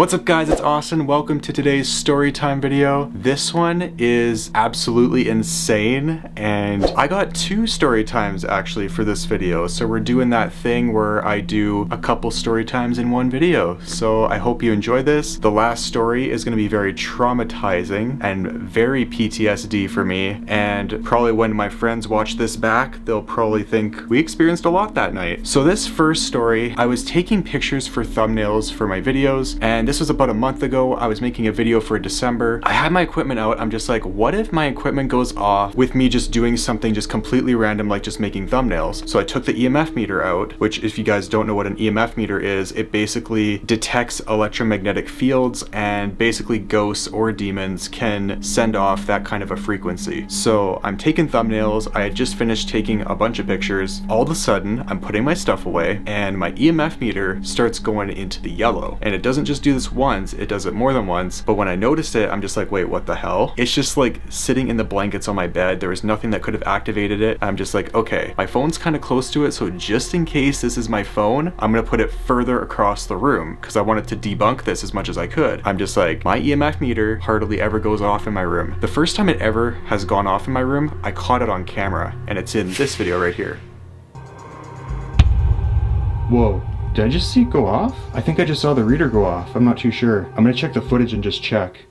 What's up guys, it's Austin. Welcome to today's storytime video. This one is absolutely insane and I got two story times actually for this video. So we're doing that thing where I do a couple story times in one video. So I hope you enjoy this. The last story is going to be very traumatizing and very PTSD for me, and probably when my friends watch this back, they'll probably think we experienced a lot that night. So this first story, I was taking pictures for thumbnails for my videos, and this was about a month ago. I was making a video for December. I had my equipment out. I'm just like, what if my equipment goes off with me just doing something just completely random, like just making thumbnails? So I took the EMF meter out, which if you guys don't know what an EMF meter is, it basically detects electromagnetic fields, and basically ghosts or demons can send off that kind of a frequency. So I'm taking thumbnails. I had just finished taking a bunch of pictures. All of a sudden, I'm putting my stuff away and my EMF meter starts going into the yellow. And it doesn't just do this once, it does it more than once. But when I noticed it, I'm just like, wait, what the hell? It's just like sitting in the blankets on my bed. There was nothing that could have activated it. I'm just like, okay, my phone's kind of close to it, so just in case this is my phone, I'm gonna put it further across the room because I wanted to debunk this as much as I could. I'm just like, my EMF meter hardly ever goes off in my room. The first time it ever has gone off in my room, I caught it on camera, and it's in this video right here. Whoa. Did I just see it go off? I think I just saw the reader go off. I'm not too sure. I'm gonna check the footage and just check.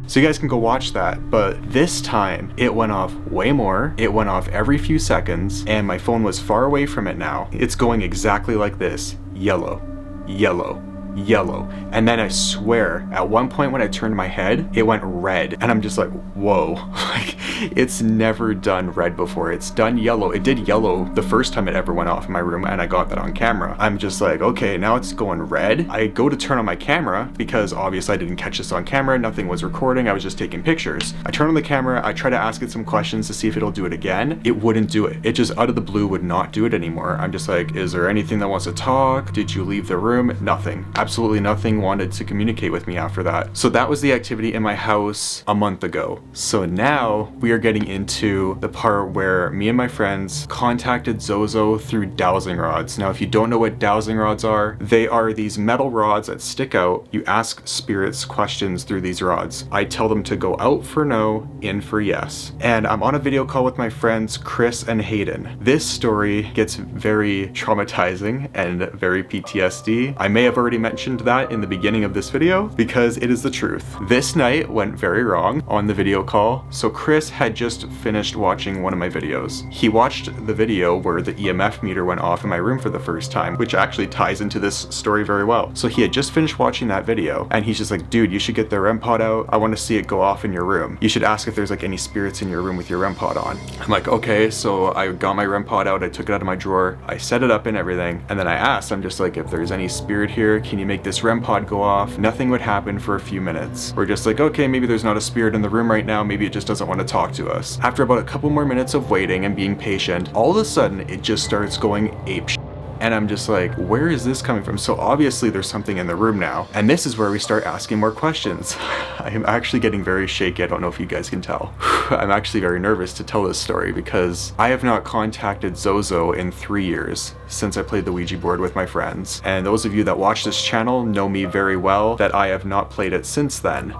So you guys can go watch that, but this time it went off way more. It went off every few seconds, and my phone was far away from it now. It's going exactly like this. Yellow, yellow, yellow. And then I swear, at one point when I turned my head, it went red. And I'm just like, whoa, like it's never done red before. It's done yellow. It did yellow the first time it ever went off in my room, and I got that on camera. I'm just like, okay, now it's going red. I go to turn on my camera because obviously I didn't catch this on camera. Nothing was recording. I was just taking pictures. I turn on the camera. I try to ask it some questions to see if it'll do it again. It wouldn't do it. It just out of the blue would not do it anymore. I'm just like, is there anything that wants to talk? Did you leave the room? Nothing. Absolutely nothing wanted to communicate with me after that. So that was the activity in my house a month ago. So now we are getting into the part where me and my friends contacted ZOZO through dowsing rods. Now, if you don't know what dowsing rods are, they are these metal rods that stick out. You ask spirits questions through these rods. I tell them to go out for no, in for yes. And I'm on a video call with my friends Chris and Hayden. This story gets very traumatizing and very PTSD. I may have already mentioned that in the beginning of this video because it is the truth. This night went very wrong on the video call. So Chris had just finished watching one of my videos. He watched the video where the EMF meter went off in my room for the first time, which actually ties into this story very well. So he had just finished watching that video and he's just like, dude, you should get the REM pod out. I want to see it go off in your room. You should ask if there's like any spirits in your room with your REM pod on. I'm like, okay. So I got my REM pod out. I took it out of my drawer. I set it up and everything. And then I asked, I'm just like, if there's any spirit here, can you make this REM pod go off? Nothing would happen for a few minutes. We're just like, okay, maybe there's not a spirit in the room right now. Maybe it just doesn't want to talk to us. After about a couple more minutes of waiting and being patient, all of a sudden it just starts going ape shit. And I'm just like, where is this coming from? So obviously there's something in the room now. And this is where we start asking more questions. I'm actually getting very shaky. I don't know if you guys can tell. I'm actually very nervous to tell this story because I have not contacted ZOZO in 3 years since I played the Ouija board with my friends. And those of you that watch this channel know me very well that I have not played it since then.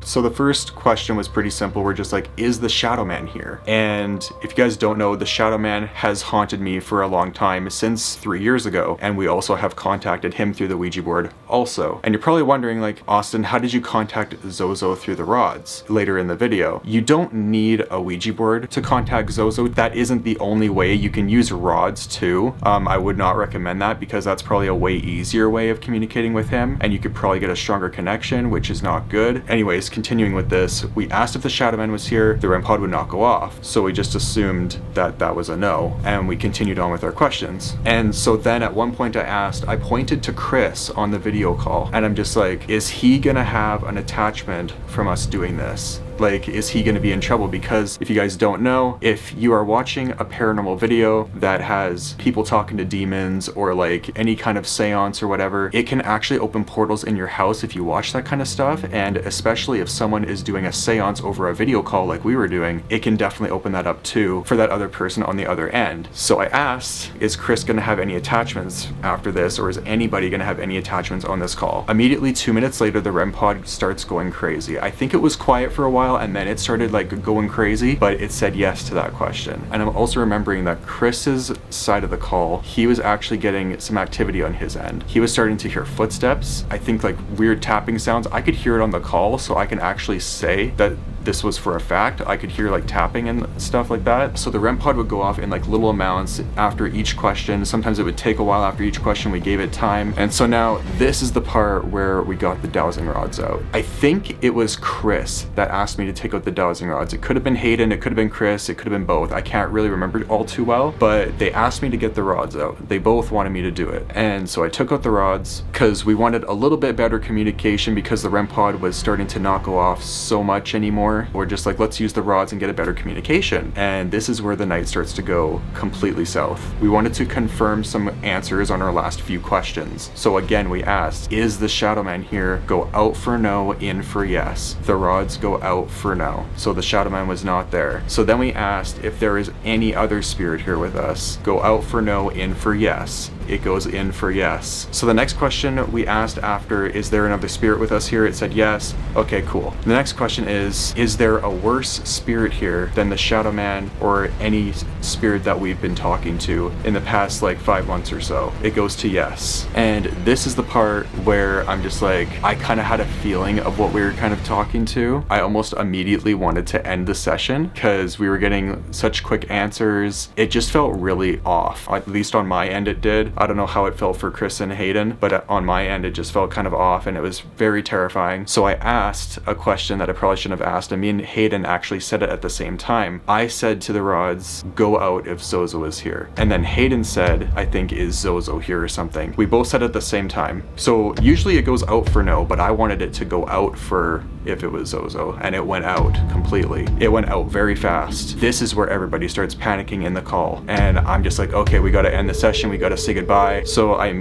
So the first question was pretty simple. We're just like, is the Shadow Man here? And if you guys don't know, the Shadow Man has haunted me for a long time, since 3 years ago. And we also have contacted him through the Ouija board also. And you're probably wondering like, Austin, how did you contact ZOZO through the rods? Later in the video, you don't need a Ouija board to contact ZOZO. That isn't the only way. You can use rods too. I would not recommend that because that's probably a way easier way of communicating with him. And you could probably get a stronger connection, which is not good. Anyways, continuing with this, we asked if the Shadow Man was here, the REM pod would not go off. So we just assumed that that was a no, and we continued on with our questions. And so then at one point I pointed to Chris on the video call, and I'm just like, is he gonna have an attachment from us doing this? Like, is he gonna be in trouble? Because if you guys don't know, if you are watching a paranormal video that has people talking to demons or like any kind of seance or whatever, it can actually open portals in your house if you watch that kind of stuff. And especially if someone is doing a seance over a video call like we were doing, it can definitely open that up too for that other person on the other end. So I asked, is Chris gonna have any attachments after this, or is anybody gonna have any attachments on this call? Immediately 2 minutes later, the REM pod starts going crazy. I think it was quiet for a while and then it started like going crazy, but it said yes to that question. And I'm also remembering that Chris's side of the call, he was actually getting some activity on his end. He was starting to hear footsteps, I think like weird tapping sounds. I could hear it on the call, so I can actually say that this was for a fact. I could hear like tapping and stuff like that. So the REM pod would go off in like little amounts after each question. Sometimes it would take a while after each question. We gave it time. And so now this is the part where we got the dowsing rods out. I think it was Chris that asked me to take out the dowsing rods. It could have been Hayden, it could have been Chris, it could have been both. I can't really remember all too well, but they asked me to get the rods out. They both wanted me to do it. And so I took out the rods because we wanted a little bit better communication because the REM pod was starting to not go off so much anymore. We're just like, let's use the rods and get a better communication. And this is where the night starts to go completely south. We wanted to confirm some answers on our last few questions. So again, we asked, is the shadow man here? Go out for no, in for yes. The rods go out for no. So the shadow man was not there. So then we asked if there is any other spirit here with us. Go out for no, in for yes. It goes in for yes. So the next question we asked after, is there another spirit with us here? It said yes. Okay, cool. The next question is there a worse spirit here than the shadow man or any spirit that we've been talking to in the past like 5 months or so? It goes to yes. And this is the part where I'm just like, I kind of had a feeling of what we were kind of talking to. I almost immediately wanted to end the session because we were getting such quick answers. It just felt really off. At least on my end it did. I don't know how it felt for Chris and Hayden, but on my end it just felt kind of off and it was very terrifying. So I asked a question that I probably shouldn't have asked, and me and Hayden actually said it at the same time. I said to the rods, go out if ZOZO is here. And then Hayden said, I think, is ZOZO here or something. We both said it at the same time. So usually it goes out for no, but I wanted it to go out for if it was ZOZO, and it went out completely. It went out very fast. This is where everybody starts panicking in the call. And I'm just like, okay, we gotta end the session. We gotta say goodbye. So I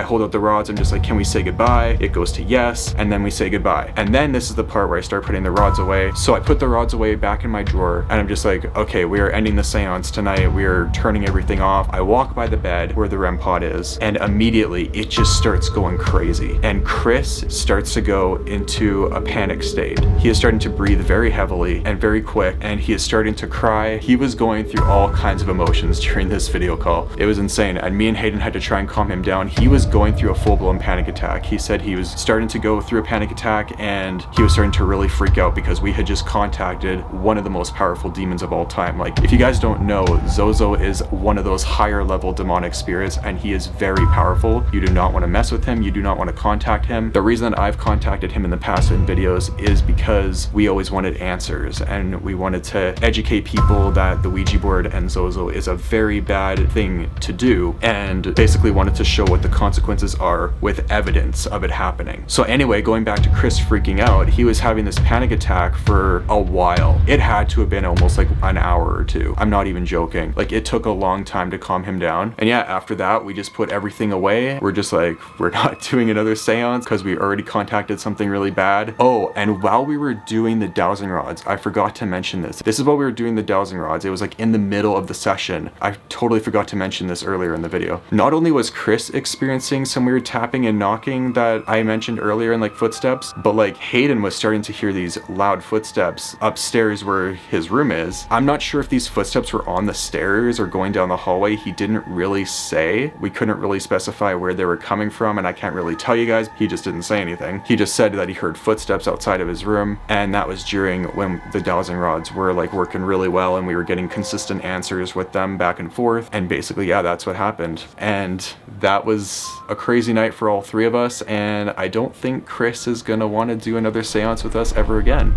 hold out the rods. I'm just like, can we say goodbye? It goes to yes. And then we say goodbye. And then this is the part where I start putting the rods away. So I put the rods away back in my drawer and I'm just like, okay, we are ending the seance tonight. We are turning everything off. I walk by the bed where the REM pod is and immediately it just starts going crazy. And Chris starts to go into a panic state. He is starting to breathe very heavily and very quick, and he is starting to cry. He was going through all kinds of emotions during this video call. It was insane. And me and Hayden had to try and calm him down. He was going through a full-blown panic attack. He said he was starting to go through a panic attack and he was starting to really freak out because we had just contacted one of the most powerful demons of all time. Like, if you guys don't know, ZOZO is one of those higher level demonic spirits and he is very powerful. You do not want to mess with him. You do not want to contact him. The reason that I've contacted him in the past in videos is because we always wanted answers and we wanted to educate people that the Ouija board and ZOZO is a very bad thing to do, and basically wanted to show what the consequences are with evidence of it happening. So anyway, going back to Chris freaking out, he was having this panic attack for a while. It had to have been almost like an hour or two. I'm not even joking. Like, it took a long time to calm him down. And yeah, after that, we just put everything away. We're just like, we're not doing another seance because we already contacted something really bad. Oh, and while we were doing the dowsing rods, I forgot to mention this. This is while we were doing the dowsing rods. It was like in the middle of the session. I totally forgot to mention this earlier in the video. Not only was Chris experiencing some weird tapping and knocking that I mentioned earlier in like footsteps, but like Hayden was starting to hear these loud footsteps upstairs where his room is. I'm not sure if these footsteps were on the stairs or going down the hallway. He didn't really say. We couldn't really specify where they were coming from, and I can't really tell you guys. He just didn't say anything. He just said that he heard footsteps outside of his room, and that was during when the dowsing rods were like working really well and we were getting consistent answers with them back and forth. And basically, yeah, that's what happened. And that was a crazy night for all three of us, and I don't think Chris is gonna want to do another seance with us ever again.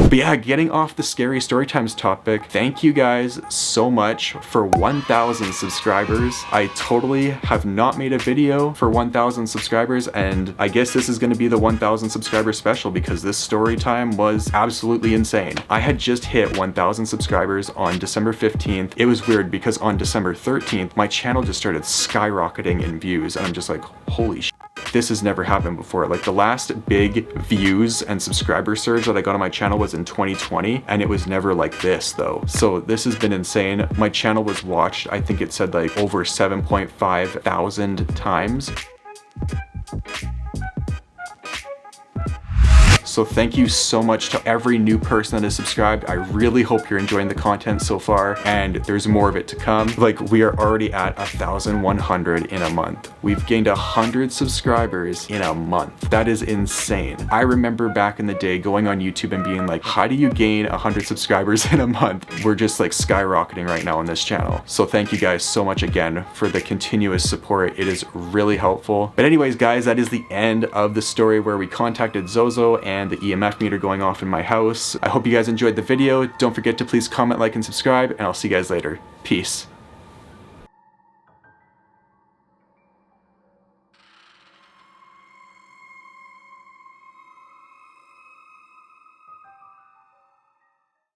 But But yeah, getting off the scary story times topic, thank you guys so much for 1,000 subscribers. I totally have not made a video for 1,000 subscribers, and I guess this is going to be the 1,000 subscriber special because this story time was absolutely insane. I had just hit 1,000 subscribers on December 15th. It was weird because on December 13th, my channel just started skyrocketing in views, and I'm just like, holy shit. This has never happened before. Like, the last big views and subscriber surge that I got on my channel was in 2020, and it was never like this though. So this has been insane. My channel was watched, I think it said like over 7.5 thousand times. So thank you so much to every new person that has subscribed. I really hope you're enjoying the content so far, and there's more of it to come. Like, we are already at 1,100 in a month. We've gained 100 subscribers in a month. That is insane. I remember back in the day going on YouTube and being like, how do you gain 100 subscribers in a month? We're just like skyrocketing right now on this channel. So thank you guys so much again for the continuous support. It is really helpful. But anyways, guys, that is the end of the story where we contacted ZOZO and the EMF meter going off in my house. I hope you guys enjoyed the video. Don't forget to please comment, like, and subscribe, and I'll see you guys later. Peace.